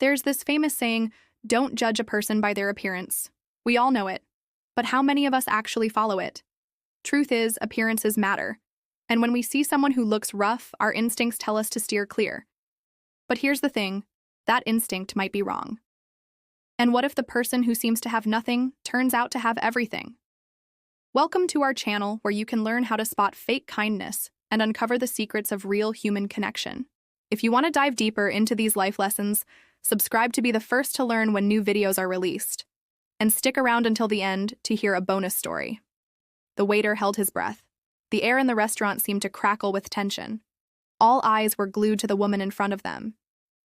There's this famous saying, don't judge a person by their appearance. We all know it. But how many of us actually follow it? Truth is, appearances matter. And when we see someone who looks rough, our instincts tell us to steer clear. But here's the thing, that instinct might be wrong. And what if the person who seems to have nothing turns out to have everything? Welcome to our channel where you can learn how to spot fake kindness and uncover the secrets of real human connection. If you want to dive deeper into these life lessons, subscribe to be the first to learn when new videos are released. And stick around until the end to hear a bonus story. The waiter held his breath. The air in the restaurant seemed to crackle with tension. All eyes were glued to the woman in front of them.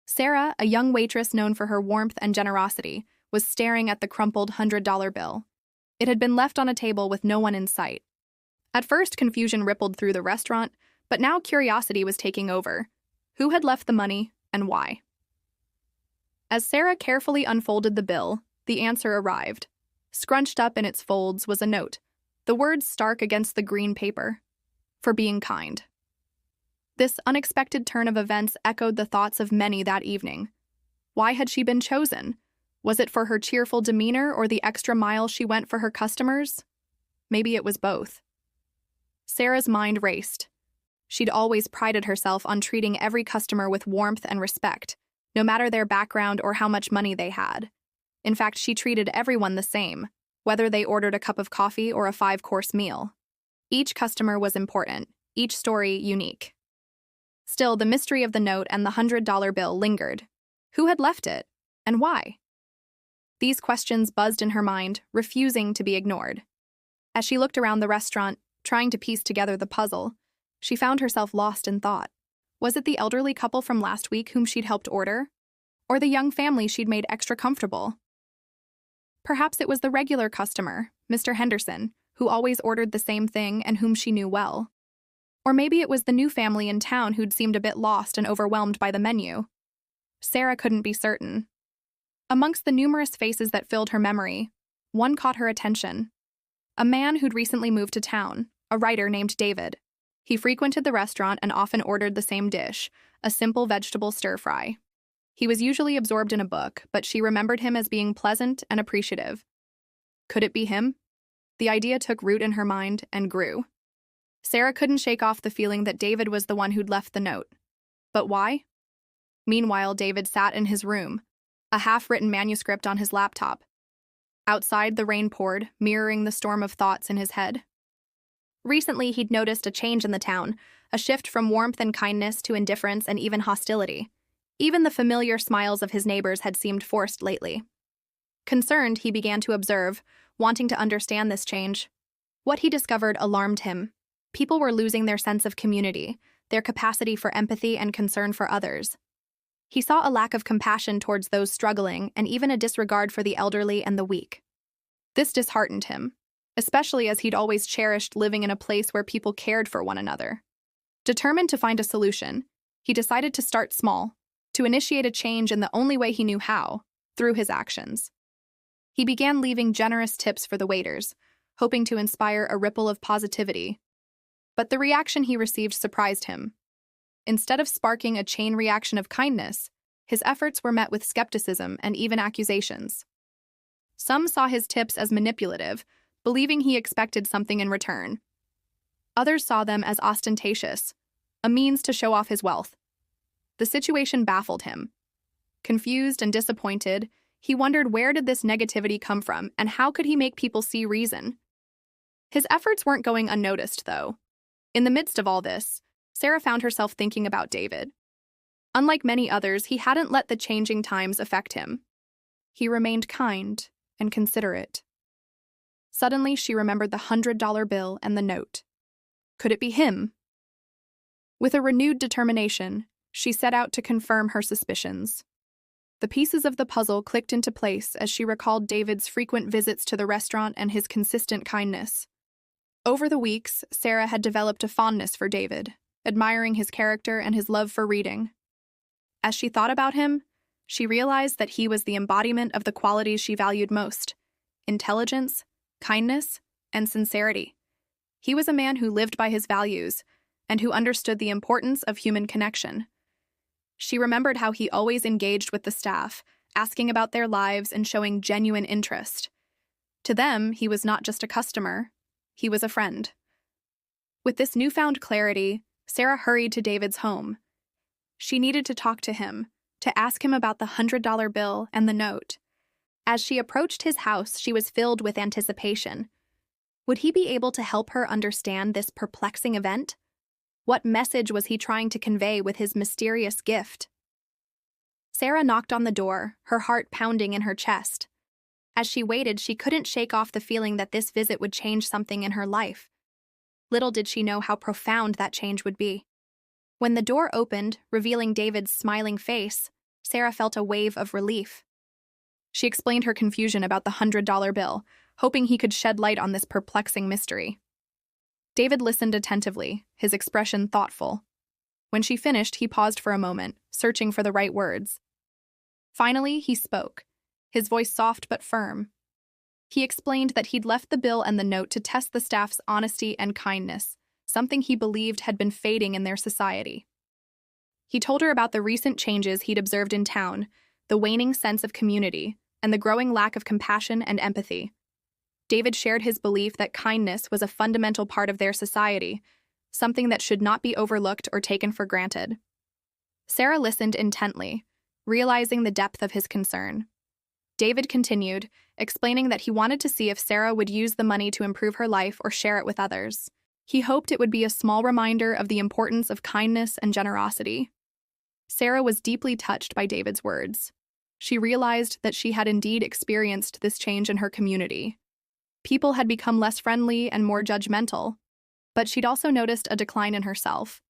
Sarah, a young waitress known for her warmth and generosity, was staring at the crumpled $100 bill. It had been left on a table with no one in sight. At first, confusion rippled through the restaurant, but now curiosity was taking over. Who had left the money, and why? As Sarah carefully unfolded the bill, the answer arrived. Scrunched up in its folds was a note, the words stark against the green paper, "For being kind." This unexpected turn of events echoed the thoughts of many that evening. Why had she been chosen? Was it for her cheerful demeanor or the extra mile she went for her customers? Maybe it was both. Sarah's mind raced. She'd always prided herself on treating every customer with warmth and respect, no matter their background or how much money they had. In fact, she treated everyone the same, whether they ordered a cup of coffee or a 5-course meal. Each customer was important, each story unique. Still, the mystery of the note and the $100 bill lingered. Who had left it, and why? These questions buzzed in her mind, refusing to be ignored. As she looked around the restaurant, trying to piece together the puzzle, she found herself lost in thought. Was it the elderly couple from last week whom she'd helped order? Or the young family she'd made extra comfortable? Perhaps it was the regular customer, Mr. Henderson, who always ordered the same thing and whom she knew well. Or maybe it was the new family in town who'd seemed a bit lost and overwhelmed by the menu. Sarah couldn't be certain. Amongst the numerous faces that filled her memory, one caught her attention. A man who'd recently moved to town, a writer named David. He frequented the restaurant and often ordered the same dish, a simple vegetable stir-fry. He was usually absorbed in a book, but she remembered him as being pleasant and appreciative. Could it be him? The idea took root in her mind and grew. Sarah couldn't shake off the feeling that David was the one who'd left the note. But why? Meanwhile, David sat in his room, a half-written manuscript on his laptop. Outside, the rain poured, mirroring the storm of thoughts in his head. Recently, he'd noticed a change in the town, a shift from warmth and kindness to indifference and even hostility. Even the familiar smiles of his neighbors had seemed forced lately. Concerned, he began to observe, wanting to understand this change. What he discovered alarmed him. People were losing their sense of community, their capacity for empathy and concern for others. He saw a lack of compassion towards those struggling and even a disregard for the elderly and the weak. This disheartened him, especially as he'd always cherished living in a place where people cared for one another. Determined to find a solution, he decided to start small, to initiate a change in the only way he knew how, through his actions. He began leaving generous tips for the waiters, hoping to inspire a ripple of positivity. But the reaction he received surprised him. Instead of sparking a chain reaction of kindness, his efforts were met with skepticism and even accusations. Some saw his tips as manipulative, believing he expected something in return. Others saw them as ostentatious, a means to show off his wealth. The situation baffled him. Confused and disappointed, he wondered where did this negativity come from and how could he make people see reason? His efforts weren't going unnoticed, though. In the midst of all this, Sarah found herself thinking about David. Unlike many others, he hadn't let the changing times affect him. He remained kind and considerate. Suddenly, she remembered the $100 bill and the note. Could it be him? With a renewed determination, she set out to confirm her suspicions. The pieces of the puzzle clicked into place as she recalled David's frequent visits to the restaurant and his consistent kindness. Over the weeks, Sarah had developed a fondness for David, admiring his character and his love for reading. As she thought about him, she realized that he was the embodiment of the qualities she valued most: intelligence, kindness, and sincerity. He was a man who lived by his values and who understood the importance of human connection. She remembered how he always engaged with the staff, asking about their lives and showing genuine interest. To them, he was not just a customer, he was a friend. With this newfound clarity, Sarah hurried to David's home. She needed to talk to him, to ask him about the $100 bill and the note. As she approached his house, she was filled with anticipation. Would he be able to help her understand this perplexing event? What message was he trying to convey with his mysterious gift? Sarah knocked on the door, her heart pounding in her chest. As she waited, she couldn't shake off the feeling that this visit would change something in her life. Little did she know how profound that change would be. When the door opened, revealing David's smiling face, Sarah felt a wave of relief. She explained her confusion about the $100 bill, hoping he could shed light on this perplexing mystery. David listened attentively, his expression thoughtful. When she finished, he paused for a moment, searching for the right words. Finally, he spoke, his voice soft but firm. He explained that he'd left the bill and the note to test the staff's honesty and kindness, something he believed had been fading in their society. He told her about the recent changes he'd observed in town, the waning sense of community, and the growing lack of compassion and empathy. David shared his belief that kindness was a fundamental part of their society, something that should not be overlooked or taken for granted. Sarah listened intently, realizing the depth of his concern. David continued, explaining that he wanted to see if Sarah would use the money to improve her life or share it with others. He hoped it would be a small reminder of the importance of kindness and generosity. Sarah was deeply touched by David's words. She realized that she had indeed experienced this change in her community. People had become less friendly and more judgmental, but she'd also noticed a decline in herself.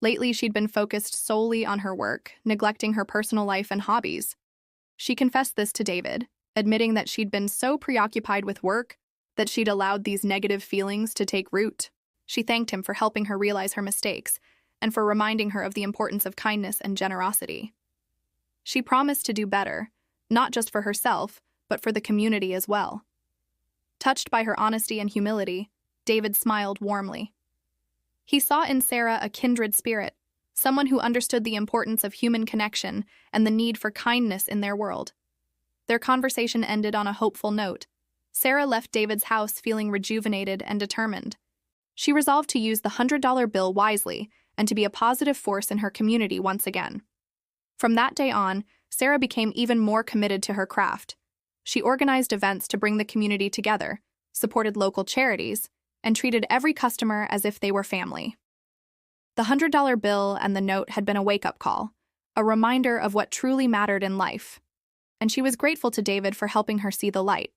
Lately, she'd been focused solely on her work, neglecting her personal life and hobbies. She confessed this to David, admitting that she'd been so preoccupied with work that she'd allowed these negative feelings to take root. She thanked him for helping her realize her mistakes and for reminding her of the importance of kindness and generosity. She promised to do better, not just for herself, but for the community as well. Touched by her honesty and humility, David smiled warmly. He saw in Sarah a kindred spirit, someone who understood the importance of human connection and the need for kindness in their world. Their conversation ended on a hopeful note. Sarah left David's house feeling rejuvenated and determined. She resolved to use the $100 bill wisely and to be a positive force in her community once again. From that day on, Sarah became even more committed to her craft. She organized events to bring the community together, supported local charities, and treated every customer as if they were family. The $100 bill and the note had been a wake-up call, a reminder of what truly mattered in life. And she was grateful to David for helping her see the light.